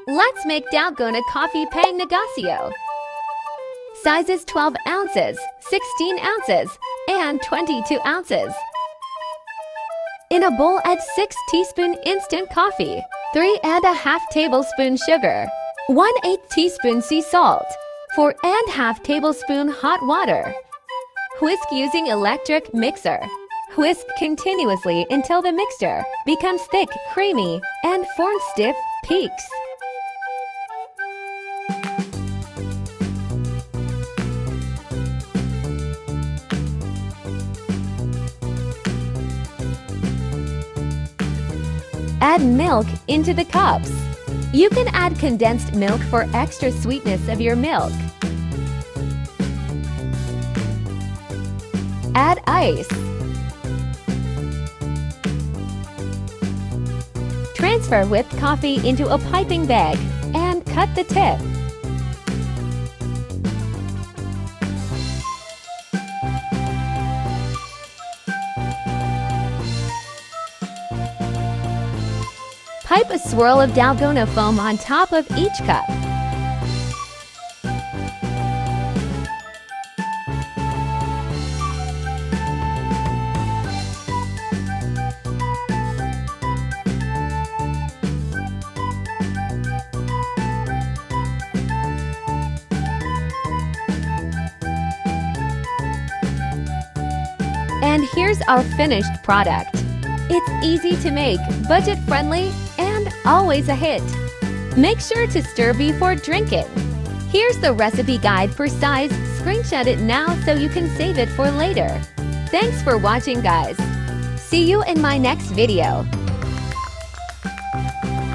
Let's make Dalgona coffee pang Negosyo. Sizes 12 ounces, 16 ounces, and 22 ounces. In a bowl, add 6 teaspoon instant coffee, 3.5 tablespoon sugar, 1/8 teaspoon sea salt, 4.5 tablespoon hot water. Whisk using electric mixer. Whisk continuously until the mixture becomes thick, creamy, and forms stiff peaks. Add milk into the cups. You can add condensed milk for extra sweetness of your milk. Add ice. Transfer whipped coffee into a piping bag and cut the tip. Pipe a swirl of Dalgona foam on top of each cup. And here's our finished product. It's easy to make, budget-friendly, and always a hit. Make sure to stir before drinking. Here's the recipe guide for size. Screenshot it now so you can save it for later. Thanks for watching, guys. See you in my next video.